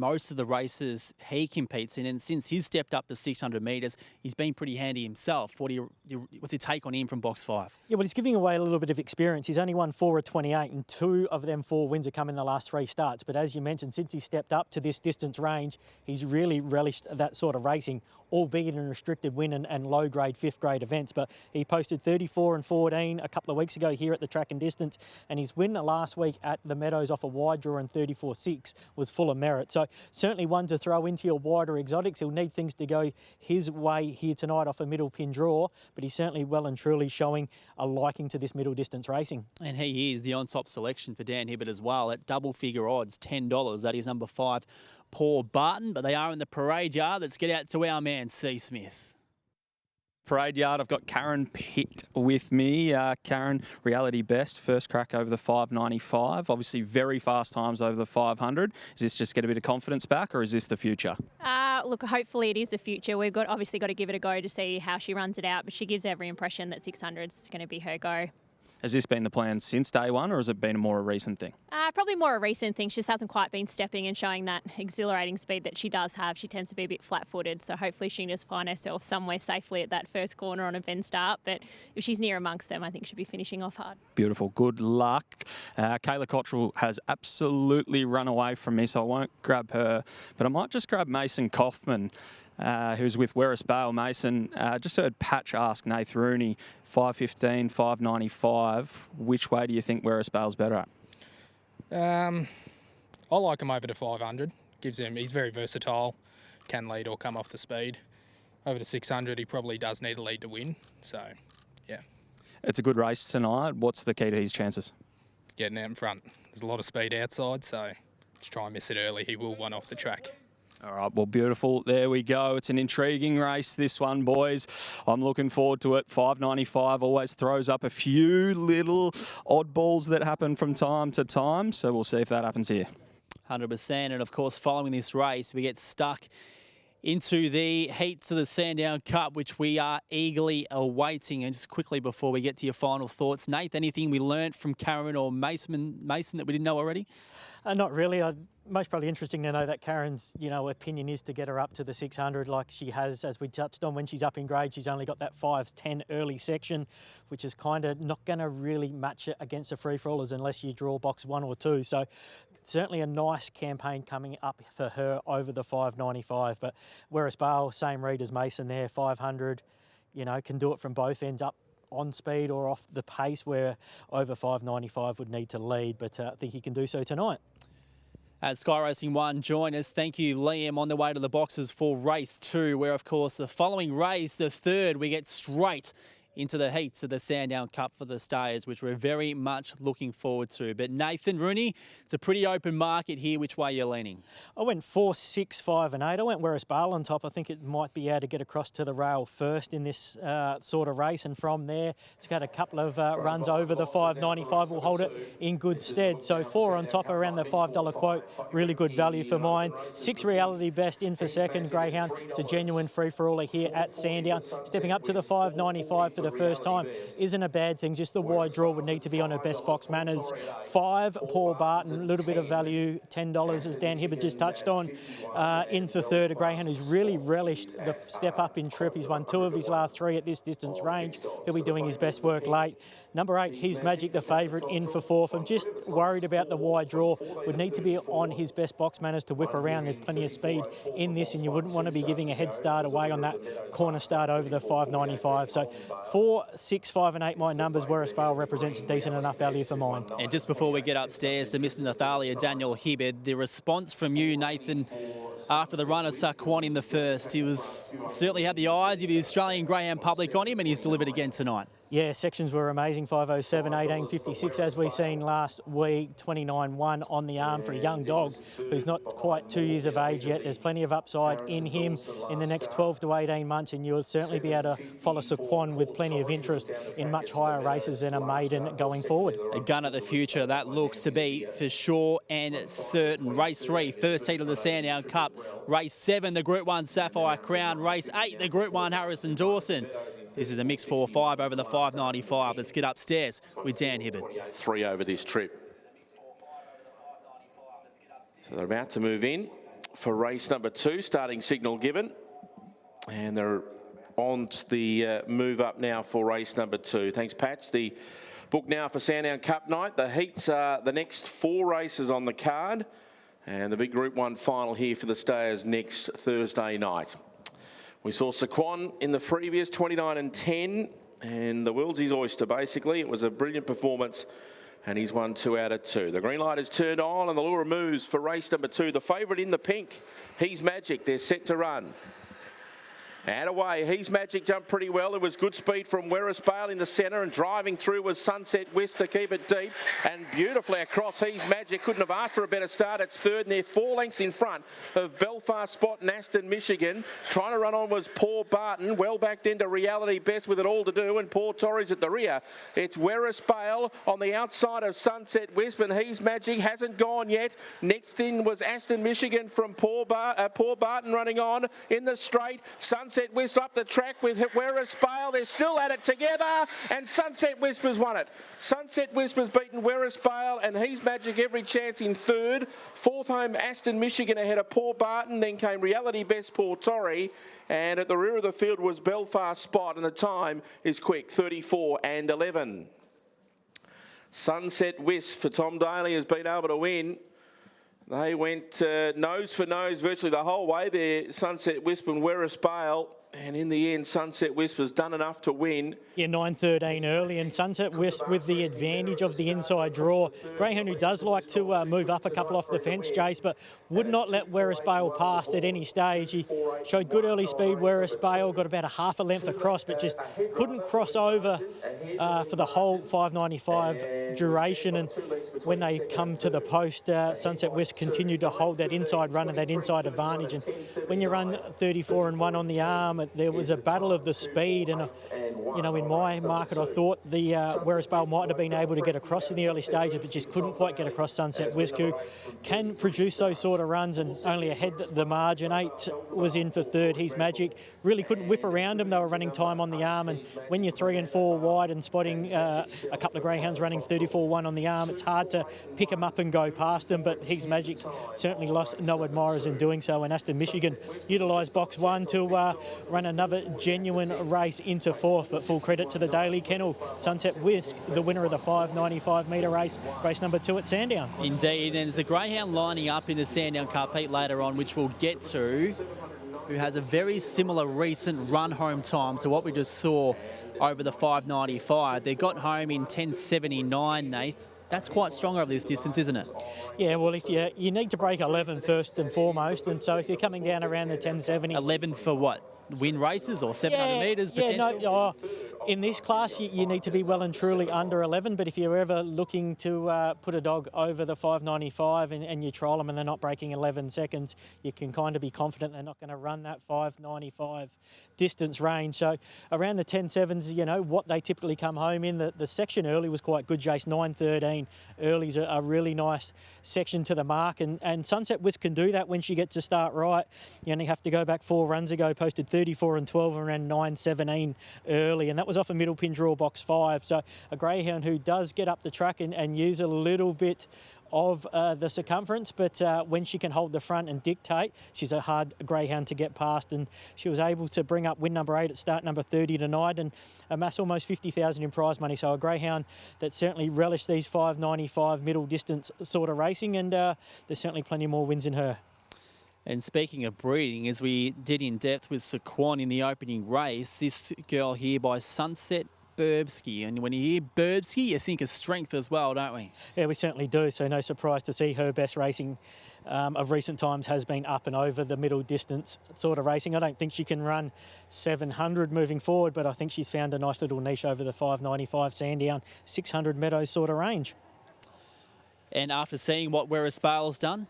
most of the races he competes in, and since he's stepped up to 600 metres, he's been pretty handy himself. What's your take on him from box 5? Yeah, well, he's giving away a little bit of experience. He's only won 4 of 28, and 2 of them 4 wins have come in the last 3 starts. But as you mentioned, since he stepped up to this distance range, he's really relished that sort of racing, albeit in restricted win and low-grade, 5th-grade events. But he posted 34 and 14 a couple of weeks ago here at the Track and Distance, and his win last week at the Meadows off a wide draw in 34.6 was full of merit. So certainly one to throw into your wider exotics. He'll need things to go his way here tonight off a middle pin draw, but he's certainly well and truly showing a liking to this middle distance racing. And he is the on-top selection for Dan Hibbert as well at double figure odds, $10. That is number 5, Paul Barton, but they are in the parade yard. Let's get out to our man, C. Smith. Parade yard, I've got Karen Pitt with me. Karen, reality best, first crack over the 595. Obviously very fast times over the 500. Is this just get a bit of confidence back, or is this the future? Look, hopefully it is the future. We've obviously got to give it a go to see how she runs it out, but she gives every impression that 600 is going to be her go. Has this been the plan since day one, or has it been a more recent thing? Probably more a recent thing. She just hasn't quite been stepping and showing that exhilarating speed that she does have. She tends to be a bit flat-footed, so hopefully she can just find herself somewhere safely at that first corner on a bend start. But if she's near amongst them, I think she'll be finishing off hard. Beautiful. Good luck. Kayla Cottrell has absolutely run away from me, so I won't grab her. But I might just grab Mason Kaufman, who's with Werris Bale. Mason, just heard Patch ask Nath Rooney, 515, 595. Which way do you think Werris Bale's better at? I like him over to 500. He's very versatile, can lead or come off the speed. Over to 600, he probably does need a lead to win. So, yeah. It's a good race tonight. What's the key to his chances? Getting out in front. There's a lot of speed outside, so just try and miss it early. He will run off the track. All right, well, beautiful. There we go. It's an intriguing race, this one, boys. I'm looking forward to it. 595 always throws up a few little oddballs that happen from time to time, so we'll see if that happens here. 100%. And, of course, following this race, we get stuck into the heats of the Sandown Cup, which we are eagerly awaiting. And just quickly before we get to your final thoughts, Nate, anything we learnt from Karen or Mason that we didn't know already? Not really. Most probably interesting to know that Karen's, opinion is to get her up to the 600 like she has, as we touched on, when she's up in grade. She's only got that 5'10" early section, which is kind of not going to really match it against the free-for-allers unless you draw box 1 or 2. So certainly a nice campaign coming up for her over the 595. But Werris Bale, same read as Mason there, 500, can do it from both ends, up on speed or off the pace, where over 595 would need to lead, but I think he can do so tonight. At Sky Racing 1, join us. Thank you, Liam. On the way to the boxes for race 2, where, of course, the following race, the third, we get straight into the heats of the Sandown Cup for the Stayers, which we're very much looking forward to. But Nathan Rooney, it's a pretty open market here. Which way are you leaning? I went 4, 6, 5 and 8. I went Werris Bale on top. I think it might be able to get across to the rail first in this sort of race, and from there it's got a couple of runs over the 595 will hold it in good stead. So 4 on top around the $5 quote, really good value for mine. 6 reality best in for second. Greyhound, it's a genuine free-for-aller here at Sandown. Stepping up to the 595 for the first time isn't a bad thing. Just the wide draw would need to be on her best box manners. 5, Paul Barton, a little bit of value, $10, as Dan Hibbert just touched on. In for third, a greyhound who's really relished the step up in trip. He's won 2 of his last 3 at this distance range. He'll be doing his best work late. Number 8, His Magic, the favourite, in for 4th. I'm just worried about the wide draw. Would need to be on his best box manners to whip around. There's plenty of speed in this, and you wouldn't want to be giving a head start away on that corner start over the 595. So 4, 6, 5 and 8, my numbers. Werris Bale represents a decent enough value for mine. And just before we get upstairs to Mr. Nathalia Daniel Hibbert, the response from you, Nathan, after the run of Saquon in the first, he was certainly had the eyes of the Australian greyhound public on him, and he's delivered again tonight. Yeah, sections were amazing. 507, 1856, as we seen last week. 29-1 on the arm for a young dog who's not quite 2 years of age yet. There's plenty of upside in him in the next 12 to 18 months, and you'll certainly be able to follow Saquon with plenty of interest in much higher races than a maiden going forward. A gun at the future, that looks to be for sure and certain. Race 3, first heat of the Sandown Cup. Race 7, the Group 1 Sapphire Crown. Race 8, the Group 1 Harrison Dawson. This is a mixed 4-5 over the 595. Let's get upstairs with Dan Hibbert. 3 over this trip. So they're about to move in. for race number 2. Starting signal given. And they're on to the move up now for race number 2. Thanks, Patch. The book now for Sandown Cup night. The heats are the next 4 races on the card. And the big Group 1 final here for the stayers next Thursday night. We saw Saquon in the previous 29 and 10. And the world's his oyster, basically. It was a brilliant performance, and he's won 2 out of 2. The green light is turned on, and the lure moves for race number 2. The favourite in the pink, He's Magic. They're set to run. And away, He's Magic jumped pretty well. There was good speed from Werris-Bale in the centre, and driving through was Sunset West to keep it deep. And beautifully across, He's Magic. Couldn't have asked for a better start. It's third, and they're 4 lengths in front of Belfast Spot and Aston Michigan. Trying to run on was Paul Barton. Well backed into Reality Best with it all to do, and Paul Torres at the rear. It's Werris-Bale on the outside of Sunset West, but He's Magic hasn't gone yet. Next in was Aston Michigan from Paul Barton running on in the straight. Sunset West up the track with Werris-Bale. They're still at it together, and Sunset Whispers won it. Sunset Whispers beaten Werris-Bale, and He's Magic every chance in third. Fourth home, Aston Michigan ahead of Paul Barton. Then came Reality Best, Paul Torrey. And at the rear of the field was Belfast Spot, and the time is quick, 34 and 11. Sunset Wisp for Tom Daly has been able to win. They went nose for nose virtually the whole way there, Sunset Wisp and Werris-Bale. And in the end, Sunset Wisp has done enough to win. Yeah, 9.13 early, and Sunset Wisp with the advantage of the inside draw. Greyhound who does like to move up a couple off the fence, Jace, but would not let Werris-Bale past at any stage. He showed good early speed. Werris-Bale got about a half a length across, but just couldn't cross over for the whole 5.95 duration. And when they come to the post, Sunset Wisp continued to hold that inside run and that inside advantage. And when you run 34 and 1 on the arm, there was a battle of the speed, and you know, in my market, I thought the Werris-Bale might have been able to get across in the early stages, but just couldn't quite get across Sunset Wisp, who can produce those sort of runs, and only ahead the margin. 8 was in for third. He's Magic. Really couldn't whip around him. They were running time on the arm, and when you're 3 and 4 wide and spotting a couple of greyhounds running 34-1 on the arm, it's hard to pick them up and go past them. But He's Magic certainly lost no admirers in doing so, and Aston Michigan utilised box 1 to run another genuine race into fourth. But full credit to the Daily Kennel. Sunset Wisp, the winner of the 5.95 metre race number 2 at Sandown. Indeed, and there's a greyhound lining up in the Sandown Cup heat later on, which we'll get to, who has a very similar recent run home time to what we just saw over the 5.95. They got home in 10.79, Nath. That's quite strong over this distance, isn't it? Yeah, well, if you need to break 11 first and foremost, and so if you're coming down around the 10.70... 11 for what? Win races or 700 metres potential? No, in this class, you need to be well and truly under 11, but if you're ever looking to put a dog over the 5.95 and you trial them and they're not breaking 11 seconds, you can kind of be confident they're not going to run that 5.95 distance range. So around the 10.7s, you know, what they typically come home in. The section early was quite good, Jace. 9.13 early's a really nice section to the mark, and Sunset Wisp can do that when she gets to start right. You only have to go back 4 runs ago, posted 34 and 12 around 9.17 early, and that was off a middle pin draw box 5. So a greyhound who does get up the track and use a little bit of the circumference, but when she can hold the front and dictate, she's a hard greyhound to get past, and she was able to bring up win number 8 at start number 30 tonight and amass almost 50,000 in prize money. So a greyhound that certainly relished these 5.95 middle distance sort of racing, and there's certainly plenty more wins in her. And speaking of breeding, as we did in depth with Saquon in the opening race, this girl here by Sunset Burbsky. And when you hear Burbsky, you think of strength as well, don't we? Yeah, we certainly do. So no surprise to see her best racing of recent times has been up and over the middle distance sort of racing. I don't think she can run 700 moving forward, but I think she's found a nice little niche over the 5.95 Sandown, 600 Meadows sort of range. And after seeing what Werris-Bale's done,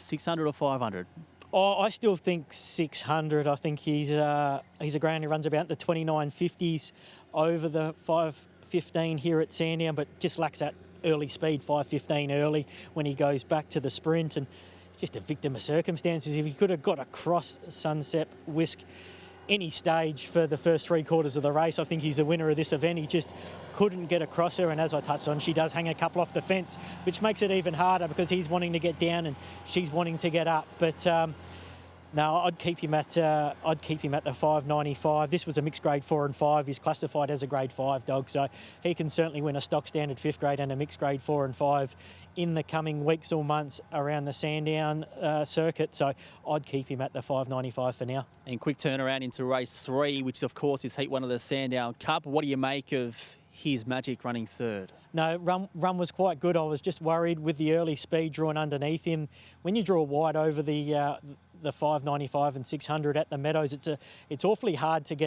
600 or 500? Oh, I still think 600. I think he's a greyhound who runs about the 29.50s over the 5.15 here at Sandown, but just lacks that early speed, 5.15 early when he goes back to the sprint, and just a victim of circumstances. If he could have got across Sunset Wisp any stage for the first 3/4 of the race. I think he's the winner of this event. He just couldn't get across her, and as I touched on, she does hang a couple off the fence, which makes it even harder because he's wanting to get down and she's wanting to get up. But no, I'd keep him at the 5.95. This was a mixed grade 4 and 5. He's classified as a grade 5 dog, so he can certainly win a stock standard 5th grade and a mixed grade 4 and 5 in the coming weeks or months around the Sandown circuit. So I'd keep him at the 5.95 for now. And quick turnaround into race 3, which of course is Heat 1 of the Sandown Cup. What do you make of his magic running third? No, run was quite good. I was just worried with the early speed drawn underneath him. When you draw wide over the 5.95 and 600 at the Meadows, it's awfully hard to get